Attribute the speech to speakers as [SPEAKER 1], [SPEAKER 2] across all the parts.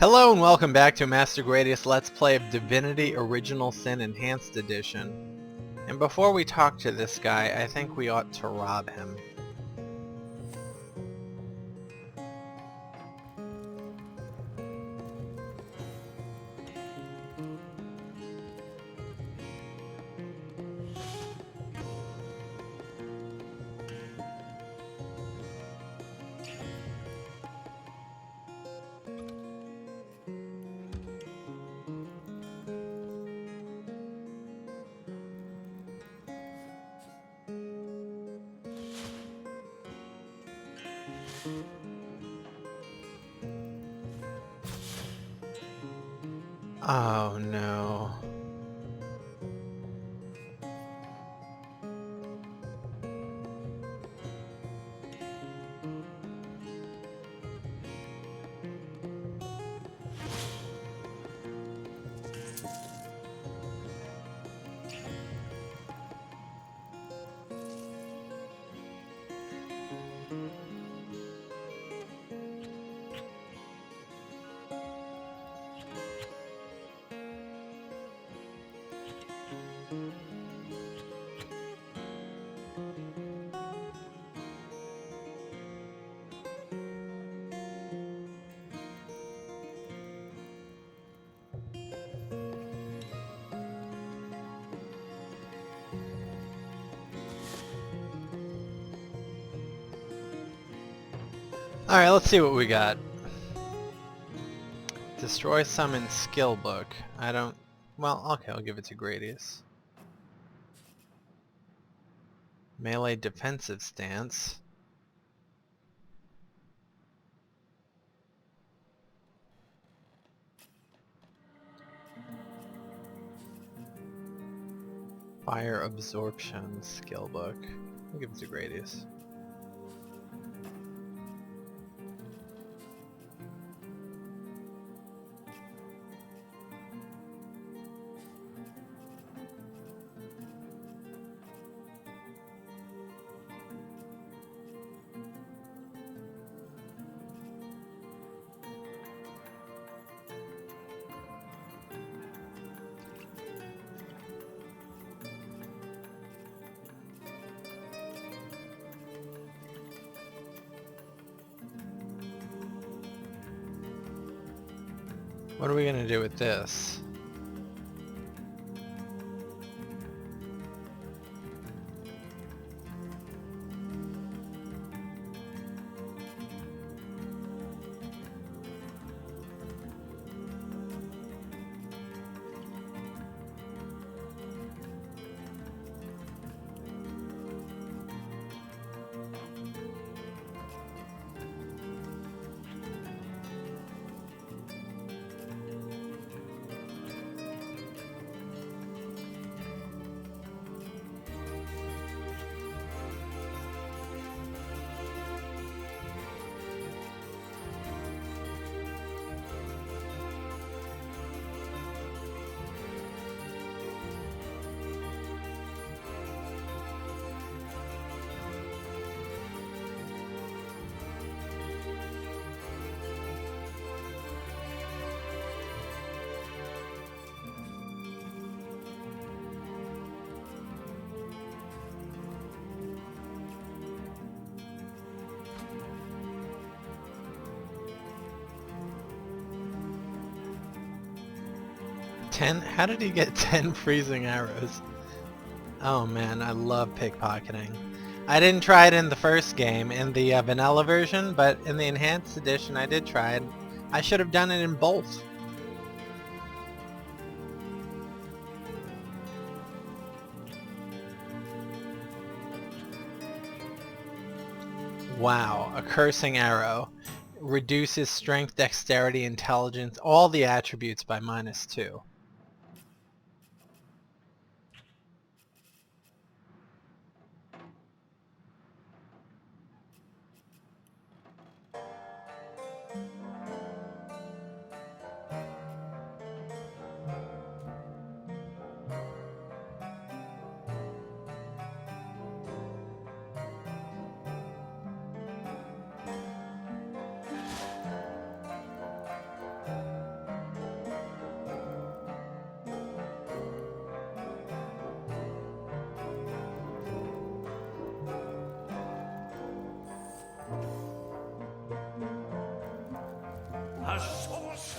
[SPEAKER 1] Hello and welcome back to Master Gradius Let's Play of Divinity Original Sin Enhanced Edition. And before we talk to this guy, I think we ought to rob him. Oh no. Alright, let's see what we got. Destroy summon skill book. I don't... Well, okay, I'll give it to Gradius. Melee defensive stance. Fire absorption skill book. I'll give it to Gradius. What are we gonna do with this? How did he get 10 freezing arrows? Oh man, I love pickpocketing. I didn't try it in the first game, in the vanilla version, but in the enhanced edition I did try it. I should have done it in both. Wow, a cursing arrow. Reduces strength, dexterity, intelligence, all the attributes by -2.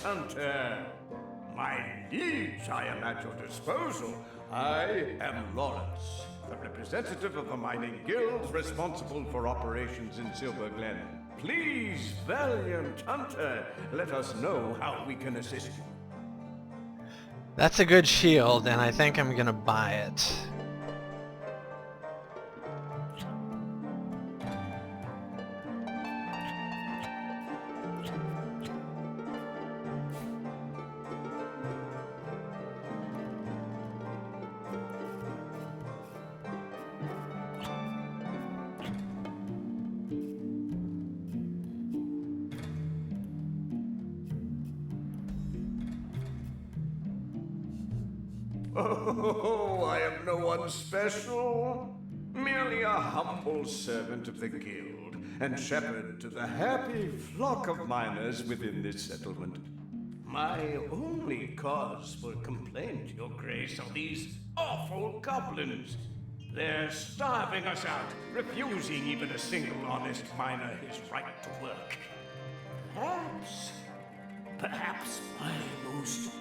[SPEAKER 2] hunter. My liege, I am at your disposal. I am Lawrence, the representative of the mining guild responsible for operations in Silverglen. Please, valiant hunter, let us know how we can assist you.
[SPEAKER 1] That's a good shield, and I think I'm gonna buy it.
[SPEAKER 2] Oh, I am no one special. Merely a humble servant of the guild and shepherd to the happy flock of miners within this settlement. My only cause for complaint, Your Grace, are these awful goblins. They're starving us out, refusing even a single honest miner his right to work. Perhaps my most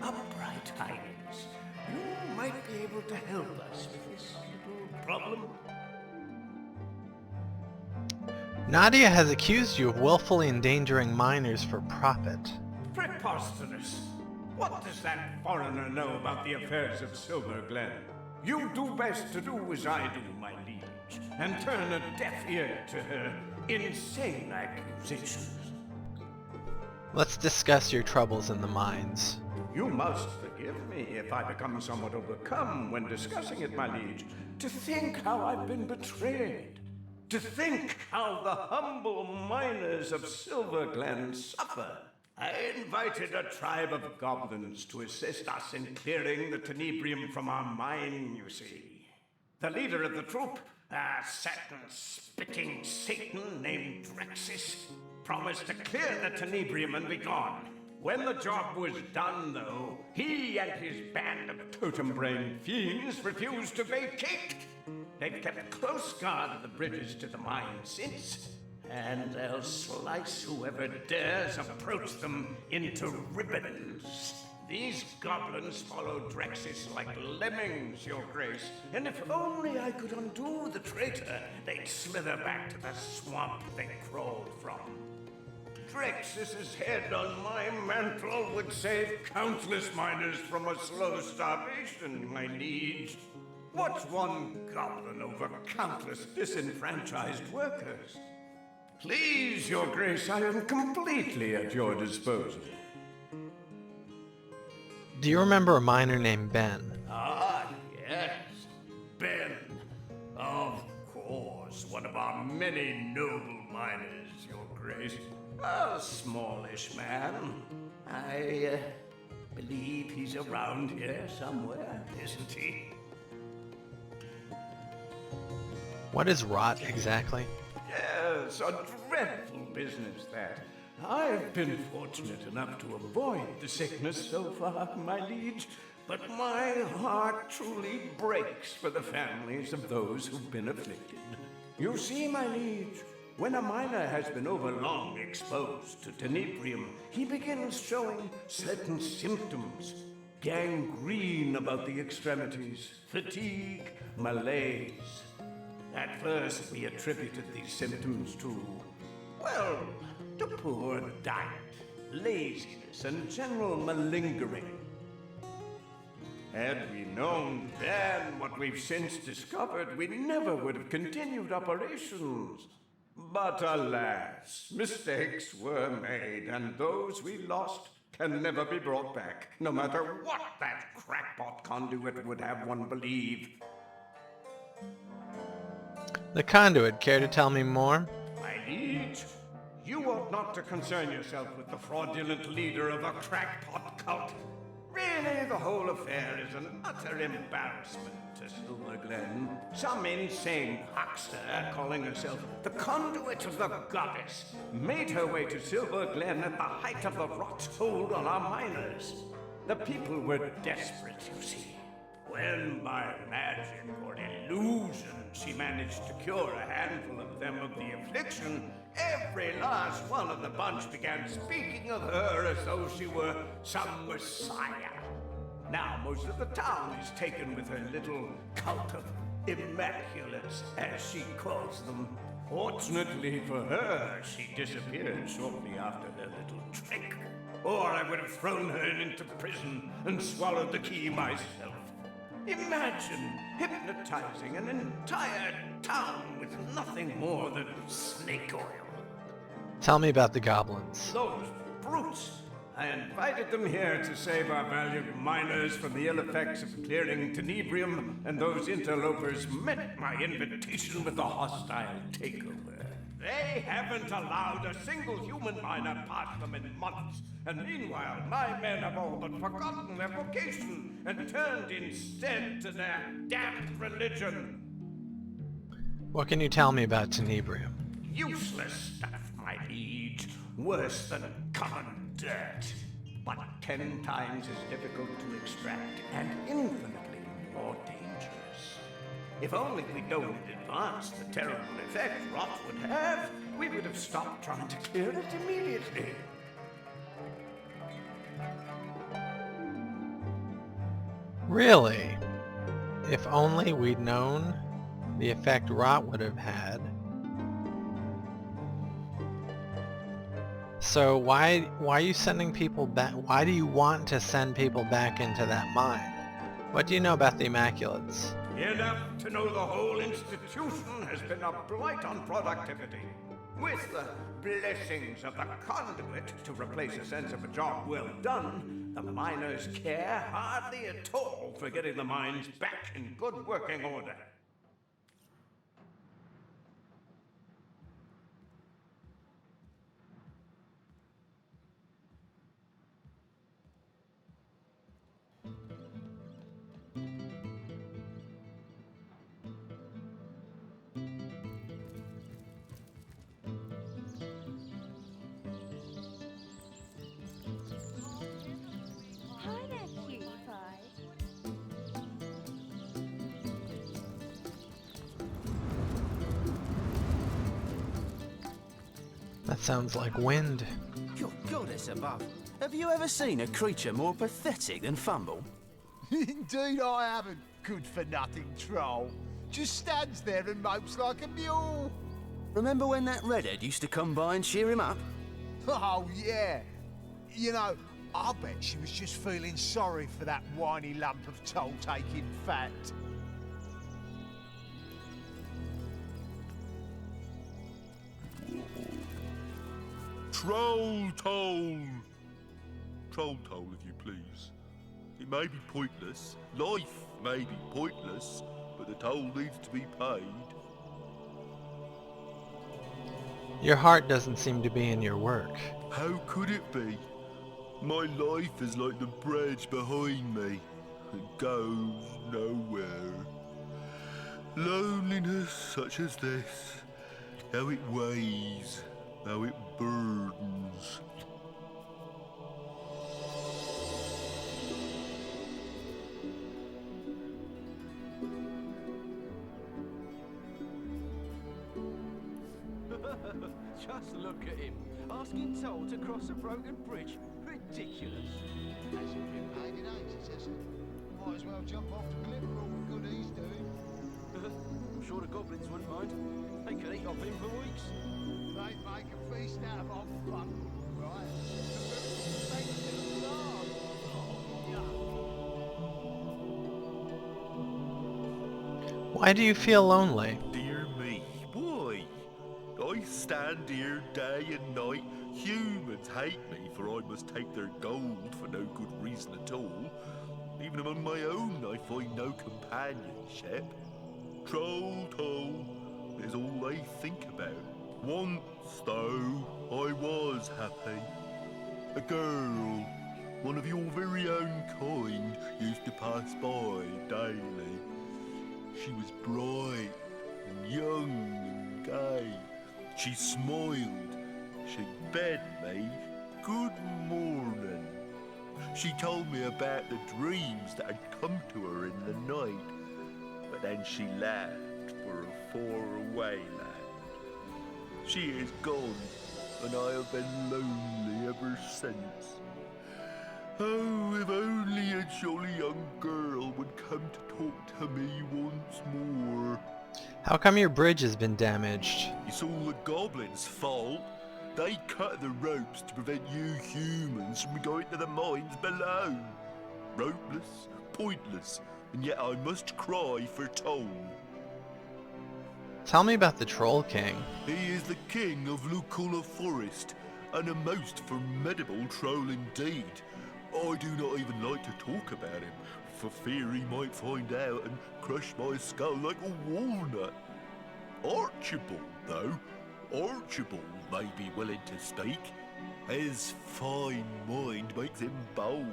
[SPEAKER 2] upright highness, you might be able to help us with this little problem.
[SPEAKER 1] Nadia has accused you of willfully endangering miners for profit.
[SPEAKER 2] Preposterous! What does that foreigner know about the affairs of Silverglen? You do best to do as I do, my liege, and turn a deaf ear to her insane accusations.
[SPEAKER 1] Let's discuss your troubles in the mines.
[SPEAKER 2] You must forgive me if I become somewhat overcome when discussing it, my liege. To think how I've been betrayed. To think how the humble miners of Silverglen suffer. I invited a tribe of goblins to assist us in clearing the tenebrium from our mine, you see. The leader of the troop, a certain spitting Satan named Drexis, promised to clear the tenebrium and be gone. When the job was done, though, he and his band of totem-brain fiends refused to vacate. They've kept close guard of the bridges to the mine since, and they'll slice whoever dares approach them into ribbons. These goblins follow Drexis like lemmings, Your Grace, and if only I could undo the traitor, they'd slither back to the swamp they crawled from. Drexis's head on my mantle would save countless miners from a slow starvation, my liege. What's one goblin over countless disenfranchised workers? Please, Your Grace, I am completely at your disposal.
[SPEAKER 1] Do you remember a miner named Ben?
[SPEAKER 2] Ah, yes. Ben. Of course, one of our many noble miners, Your Grace. A smallish man. I believe he's around here somewhere, isn't he?
[SPEAKER 1] What is rot exactly?
[SPEAKER 2] Yes, a dreadful business that. I've been fortunate enough to avoid the sickness so far, my liege, but my heart truly breaks for the families of those who've been afflicted. You see, my liege, when a miner has been overlong exposed to tenebrium, he begins showing certain symptoms. Gangrene about the extremities, fatigue, malaise. At first, we attributed these symptoms to, well, to poor diet, laziness, and general malingering. Had we known then what we've since discovered, we never would have continued operations. But alas, mistakes were made, and those we lost can never be brought back, no matter what that crackpot conduit would have one believe.
[SPEAKER 1] The conduit, care to tell me more?
[SPEAKER 2] My liege, you ought not to concern yourself with the fraudulent leader of a crackpot cult. Really, the whole affair is an utter embarrassment to Silverglen. Some insane huckster, calling herself the conduit of the goddess, made her way to Silverglen at the height of the rot's hold on our miners. The people were desperate, you see. When by magic or illusion she managed to cure a handful of them of the affliction, every last one of the bunch began speaking of her as though she were some messiah. Now most of the town is taken with her little cult of immaculates, as she calls them. Fortunately for her, she disappeared shortly after their little trick. Or I would have thrown her into prison and swallowed the key myself. Imagine hypnotizing an entire town with nothing more than snake oil.
[SPEAKER 1] Tell me about the goblins.
[SPEAKER 2] Those brutes! I invited them here to save our valued miners from the ill effects of clearing tenebrium, and those interlopers met my invitation with a hostile takeover. They haven't allowed a single human miner past them in months, and meanwhile my men have all but forgotten their vocation and turned instead to their damned religion.
[SPEAKER 1] What can you tell me about tenebrium?
[SPEAKER 2] Useless stuff, my liege. Worse than common dirt. But 10 times as difficult to extract and infinitely more dangerous. If only we'd known in advance the terrible effect rot would have, we would have stopped trying to clear it immediately.
[SPEAKER 1] Really? If only we'd known the effect rot would have had. So why are you sending people back? Why do you want to send people back into that mine? What do you know about the Immaculates?
[SPEAKER 2] Enough to know the whole institution has been a blight on productivity. With the blessings of the conduit to replace a sense of a job well done, the miners care hardly at all for getting the mines back in good working order.
[SPEAKER 3] Hi there, cutie pie.
[SPEAKER 1] That sounds like wind.
[SPEAKER 4] Good goddess above. Have you ever seen a creature more pathetic than Fumble?
[SPEAKER 5] Indeed I haven't, good-for-nothing troll. Just stands there and mopes like a mule.
[SPEAKER 4] Remember when that redhead used to come by and cheer him up?
[SPEAKER 5] Oh, yeah. You know, I bet she was just feeling sorry for that whiny lump of toll-taking fat.
[SPEAKER 6] Troll toll! Troll toll, if you please. It may be pointless, life may be pointless, but the toll needs to be paid.
[SPEAKER 1] Your heart doesn't seem to be in your work.
[SPEAKER 6] How could it be? My life is like the bridge behind me. It goes nowhere. Loneliness such as this, how it weighs, how it burdens.
[SPEAKER 4] Just look at him, asking toll to cross a broken bridge. Ridiculous.
[SPEAKER 5] Hasn't been paid in ages, has it? Might as well jump off the cliff for all the good he's doing.
[SPEAKER 4] I'm sure the goblins wouldn't mind. They could eat off him for weeks.
[SPEAKER 5] They'd make a feast out of old fun, right? Thanks to the Lord.
[SPEAKER 1] Why do you feel lonely?
[SPEAKER 6] Dear me, why? I stand here day and night. Humans hate me, for I must take their gold for no good reason at all. Even among my own, I find no companionship. Troll toll is all I think about. Once, though, I was happy. A girl, one of your very own kind, used to pass by daily. She was bright and young and gay. She smiled. She bade me good morning. She told me about the dreams that had come to her in the night, but then she left for a faraway land. She is gone, and I have been lonely ever since. Oh, if only a jolly young girl would come to talk to me once more.
[SPEAKER 1] How come your bridge has been damaged?
[SPEAKER 6] It's all the goblins' fault. They cut the ropes to prevent you humans from going to the mines below. Ropeless, pointless, and yet I must cry for toll.
[SPEAKER 1] Tell me about the Troll King.
[SPEAKER 6] He is the king of Lucula Forest, and a most formidable troll indeed. I do not even like to talk about him, for fear he might find out and crush my skull like a walnut. Archibald, though, Archibald may be willing to speak. His fine mind makes him bold.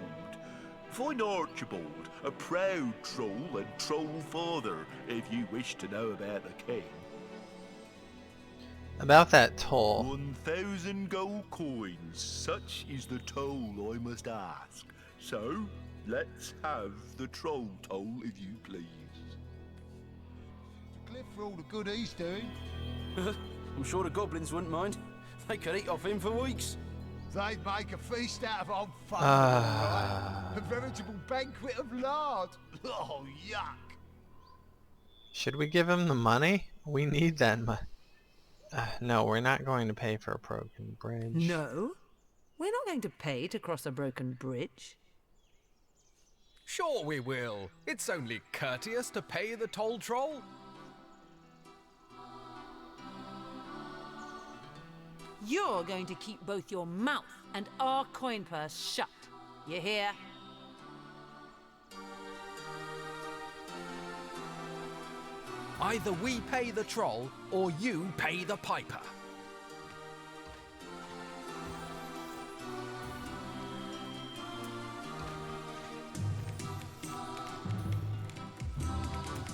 [SPEAKER 6] Find Archibald, a proud troll and troll father, if you wish to know about the king.
[SPEAKER 1] About that toll.
[SPEAKER 6] 1,000 gold coins, such is the toll I must ask. So, let's have the troll toll, if you please.
[SPEAKER 5] Cliff for all the good he's doing.
[SPEAKER 4] I'm sure the goblins wouldn't mind. They could eat off him for weeks.
[SPEAKER 5] They'd make a feast out of old fun, right? A veritable banquet of lard. Oh, yuck.
[SPEAKER 1] Should we give him the money? We need that money. No, we're not going to pay for a broken bridge.
[SPEAKER 7] No, we're not going to pay to cross a broken bridge.
[SPEAKER 8] Sure we will. It's only courteous to pay the toll troll.
[SPEAKER 7] You're going to keep both your mouth and our coin purse shut. You hear?
[SPEAKER 8] Either we pay the troll, or you pay the piper.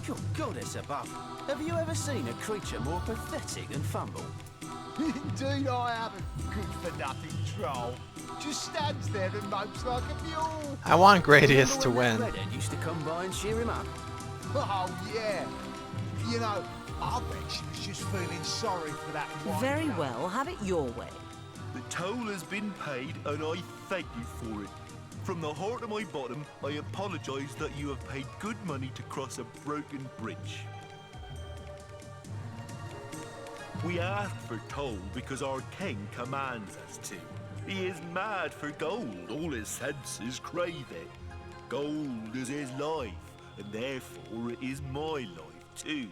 [SPEAKER 4] Good goddess above. Have you ever seen a creature more pathetic than Fumble?
[SPEAKER 5] Indeed I haven't, good-for-nothing troll. Just stands there and mopes like a mule.
[SPEAKER 1] I want Gradius to
[SPEAKER 4] Remember when
[SPEAKER 1] win.
[SPEAKER 4] that redhead used to come by and cheer him up?
[SPEAKER 5] Oh, yeah. You know, I bet she was just feeling sorry for that one.
[SPEAKER 7] Very well, have it your way.
[SPEAKER 6] The toll has been paid, and I thank you for it. From the heart of my bottom, I apologise that you have paid good money to cross a broken bridge. We asked for toll because our king commands us to. He is mad for gold, all his senses crave it. Gold is his life, and therefore it is my life too.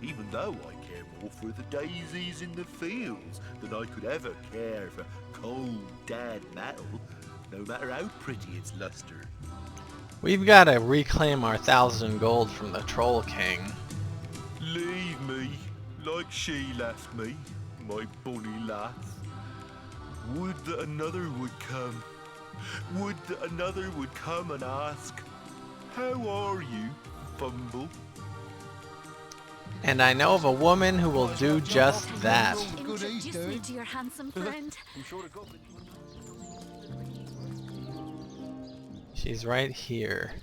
[SPEAKER 6] Even though I care more for the daisies in the fields than I could ever care for cold, dead metal, no matter how pretty its luster.
[SPEAKER 1] We've got to reclaim our 1,000 gold from the Troll King.
[SPEAKER 6] Leave me, like she left me, my bonny lass. Would that another would come. Would that another would come and ask, how are you, Fumble?
[SPEAKER 1] And I know of a woman who will do just that.
[SPEAKER 3] Introduce me to your handsome friend.
[SPEAKER 4] I'm sure the goblins...
[SPEAKER 1] She's right here.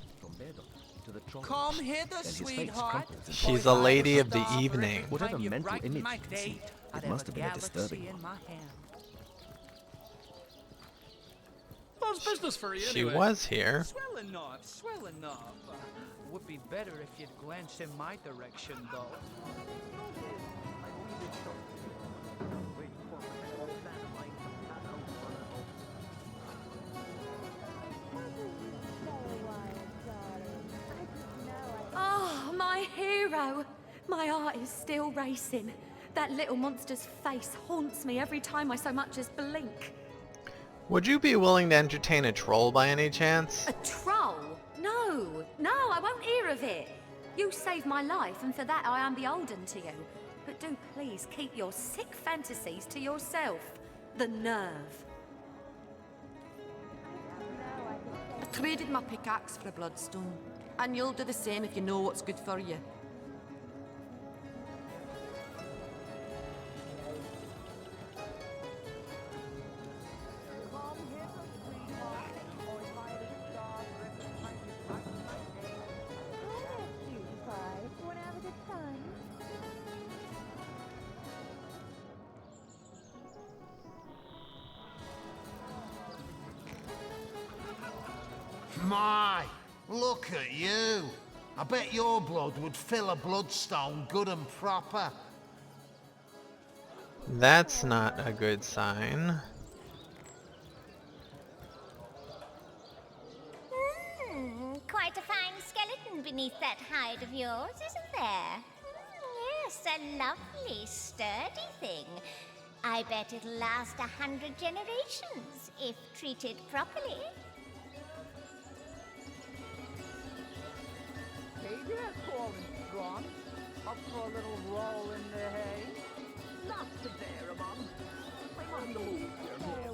[SPEAKER 9] Come hither, sweetheart.
[SPEAKER 1] She's a lady of the evening.
[SPEAKER 9] Whatever mental image you conceived, it must have been a disturbing one.
[SPEAKER 8] How's business for you
[SPEAKER 1] She
[SPEAKER 8] anyway?
[SPEAKER 1] was here.
[SPEAKER 9] Swell enough, swell enough. Would be better if you'd glance in my direction, though.
[SPEAKER 3] Oh, my hero! My heart is still racing. That little monster's face haunts me every time I so much as blink.
[SPEAKER 1] Would you be willing to entertain a troll by any chance?
[SPEAKER 3] A troll? No, I won't hear of it. You saved my life, and for that I am beholden to you. But do please keep your sick fantasies to yourself. The nerve.
[SPEAKER 10] I traded my pickaxe for a bloodstone, and you'll do the same if you know what's good for you.
[SPEAKER 5] My, look at you. I bet your blood would fill a bloodstone good and proper.
[SPEAKER 1] That's not a good sign.
[SPEAKER 11] Quite a fine skeleton beneath that hide of yours, isn't there? Yes, a lovely, sturdy thing. I bet it'll last 100 generations if treated properly.
[SPEAKER 9] Hey there, tall and strong. Up for a little roll in the hay. Not to bear among. I'm on the move here.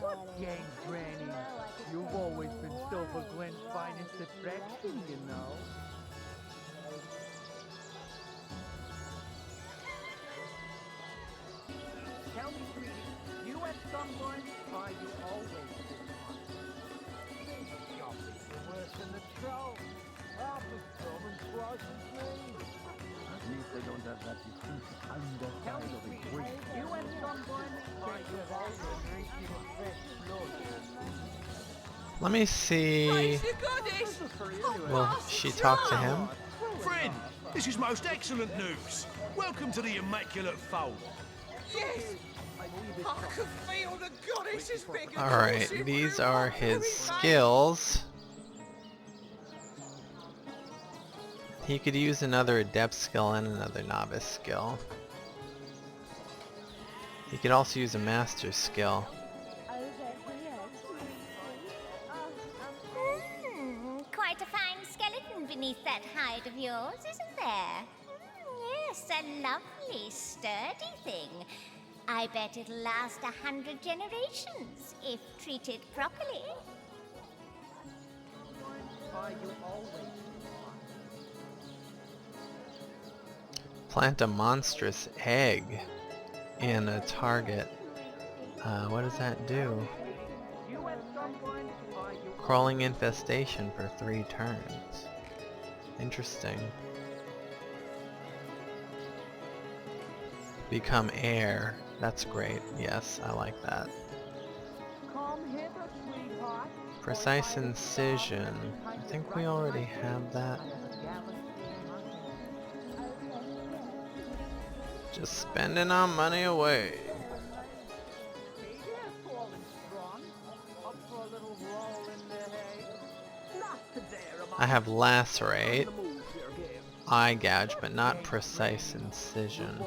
[SPEAKER 9] What gang, Granny? You've always been Silverglen's finest attraction, you know. Tell me, sweetie, you at someone, or you always been one? You're worse than the troll. Half as strong and twice as mean. At least they don't have that distinct underside of a brick. You and someone, or you always drinking fresh blood.
[SPEAKER 1] Let me see. Will she talk to him?
[SPEAKER 2] Friend, this is most excellent news. Welcome to the Immaculate Fold.
[SPEAKER 4] Yes! I can feel the goddess's finger.
[SPEAKER 1] Alright, these are his skills. He could use another adept skill and another novice skill. He could also use a master skill.
[SPEAKER 11] Quite a fine skeleton beneath that hide of yours, isn't there? Yes, a lovely, sturdy thing. I bet it'll last 100 generations if treated properly.
[SPEAKER 1] Plant a monstrous egg in a target. What does that do? Crawling infestation for 3 turns. Interesting. Become air. That's great. Yes, I like that. Precise incision. I think we already have that. Just spending our money away. I have lacerate, eye gouge, but not precise incision.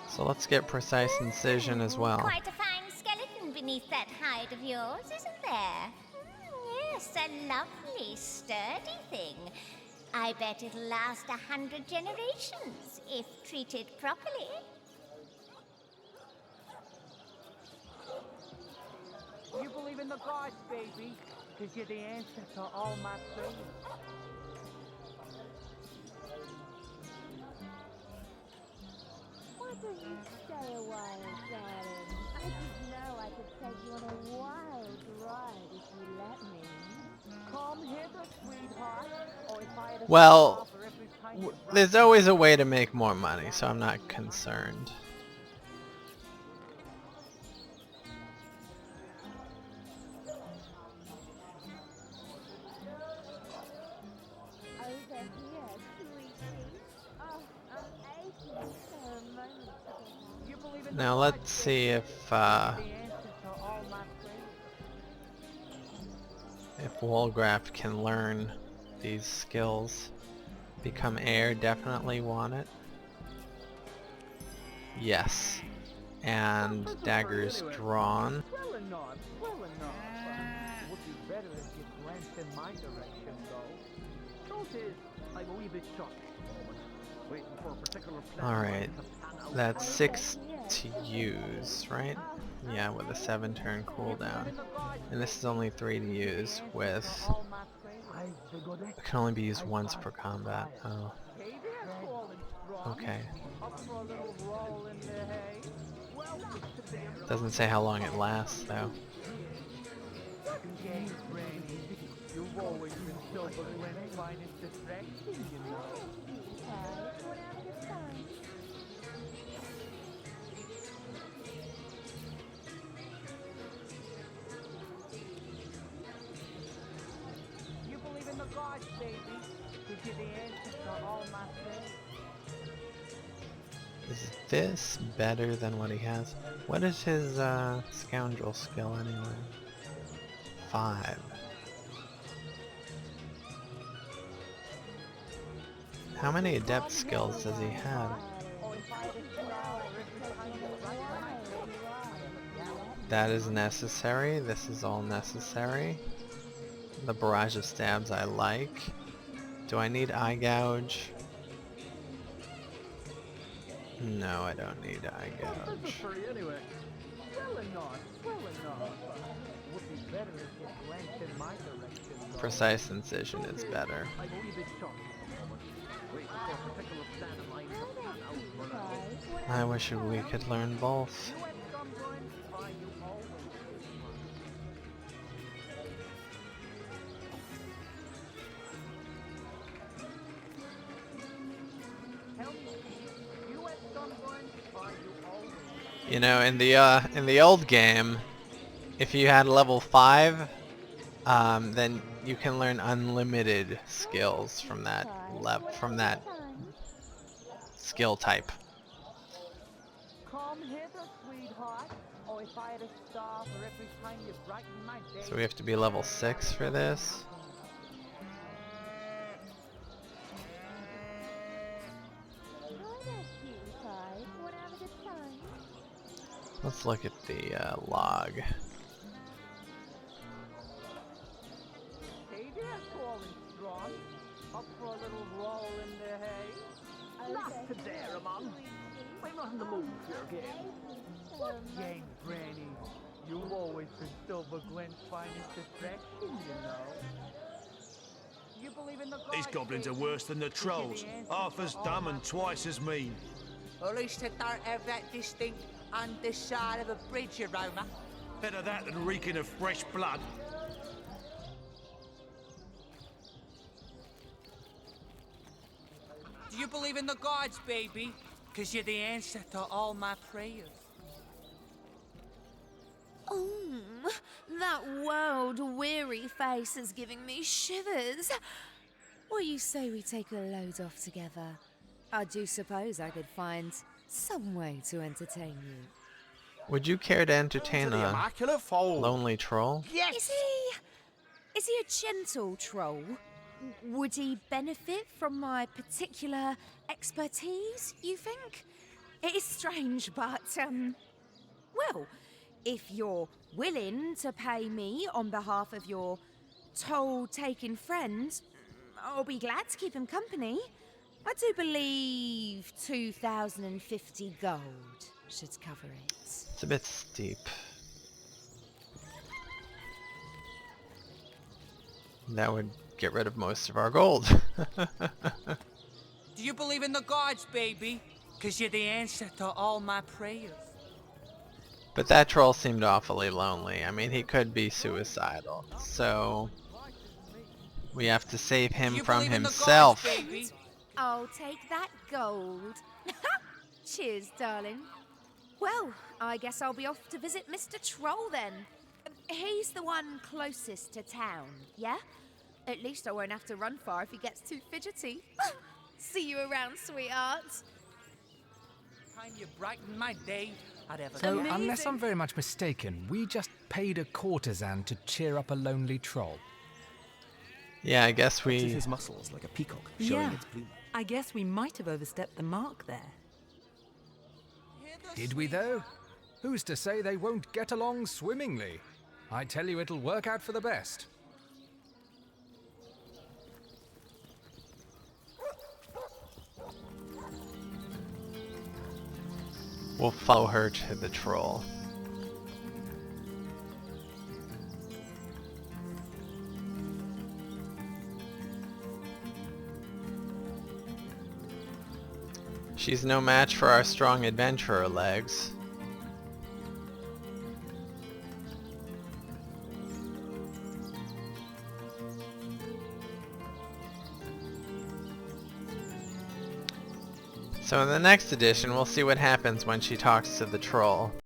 [SPEAKER 1] So let's get precise incision as well.
[SPEAKER 11] Quite a fine skeleton beneath that hide of yours, isn't there? Yes, a lovely, sturdy thing. I bet it'll last 100 generations if treated properly.
[SPEAKER 9] You believe in the gods, baby, because you're the answer to all my prayers.
[SPEAKER 12] Why don't you stay a while, darling? I just know I could take you on a wild ride if you let me.
[SPEAKER 9] Come hither, sweetheart, or if I had a
[SPEAKER 1] Well,
[SPEAKER 9] for every time you
[SPEAKER 1] there's always a way to make more money, so I'm not concerned. Now let's see if Wolgraft can learn these skills. Become air, definitely want it. Yes. And daggers drawn.
[SPEAKER 9] Well enough, well enough. Would be better if you glanced in my direction, though. Truth is, I'm a wee bit shocked. Waiting for a particular plan.
[SPEAKER 1] Alright. That's 6 to use, right? Yeah, with a 7-turn cooldown. And this is only 3 to use with... It can only be used once per combat. Oh. Okay. Doesn't say how long it lasts, though.
[SPEAKER 9] You've always been Silverglen's finest attraction, you know. gods, baby. Give you the answer to all my prayers.
[SPEAKER 1] Is this better than what he has? What is his scoundrel skill anyway? 5. How many adept skills does he have? That is necessary. This is all necessary. The barrage of stabs I like. Do I need eye gouge? No, I don't need eye gouge.
[SPEAKER 9] Anyway. Well enough, well enough. Would be better if you glanced in my direction.
[SPEAKER 1] Precise incision is better.
[SPEAKER 9] I believe it's shocking. Wait for a particular plan of mine to pan out.
[SPEAKER 1] I wish we could learn both.
[SPEAKER 9] You at some point, why you always do mine. Tell me, you at some point, why you always.
[SPEAKER 1] You know, in the old game, if you had level 5, then you can learn unlimited skills from that skill type.
[SPEAKER 9] Come hither, sweetheart. Oh, if I had a star for every time you brighten my day.
[SPEAKER 1] So we have to be level 6 for this. Let's look at the log.
[SPEAKER 9] Hey there, tall and strong. Up for a little roll in the hay. Not to there, among. I'm on the move here again. What game, Granny? You've always been Silverglen's finest attraction, you know. You believe in the gods?
[SPEAKER 2] These goblins are worse than the trolls. Half as dumb and twice as mean.
[SPEAKER 13] At least they don't have that distinct underside of a bridge aroma.
[SPEAKER 2] Better that than reeking of fresh blood.
[SPEAKER 13] Do you believe in the gods, baby? Because you're the answer to all my prayers.
[SPEAKER 3] That world-weary face is giving me shivers. What you say we take a load off together? I do suppose I could find some way to entertain you.
[SPEAKER 1] Would you care to entertain a
[SPEAKER 5] Immaculate Fold.
[SPEAKER 1] lonely troll?
[SPEAKER 3] Yes. Is he a gentle troll? Would he benefit from my particular expertise, you think? It is strange, but, well, if you're willing to pay me on behalf of your toll-taking friend, I'll be glad to keep him company. I do believe 2,050 gold should cover it.
[SPEAKER 1] It's a bit steep. That would get rid of most of our gold.
[SPEAKER 13] Do you believe in the gods, baby? Because you're the answer to all my prayers.
[SPEAKER 1] But that troll seemed awfully lonely. I mean, he could be suicidal. So we have to save him from himself.
[SPEAKER 13] Gods, baby?
[SPEAKER 3] I'll take that gold. Cheers, darling. Well, I guess I'll be off to visit Mr. Troll then. He's the one closest to town, yeah? At least I won't have to run far if he gets too fidgety. See you around, sweetheart.
[SPEAKER 13] Time you brighten my day, I'd ever
[SPEAKER 8] So,
[SPEAKER 3] Amazing.
[SPEAKER 8] unless I'm very much mistaken, we just paid a courtesan to cheer up a lonely troll.
[SPEAKER 1] Yeah, I guess we...
[SPEAKER 14] His muscles like a peacock showing its plumage.
[SPEAKER 15] I guess we might have overstepped the mark there.
[SPEAKER 8] Did we though? Who's to say they won't get along swimmingly? I tell you it'll work out for the best.
[SPEAKER 1] We'll follow her to the troll. She's no match for our strong adventurer legs. So in the next edition, we'll see what happens when she talks to the troll.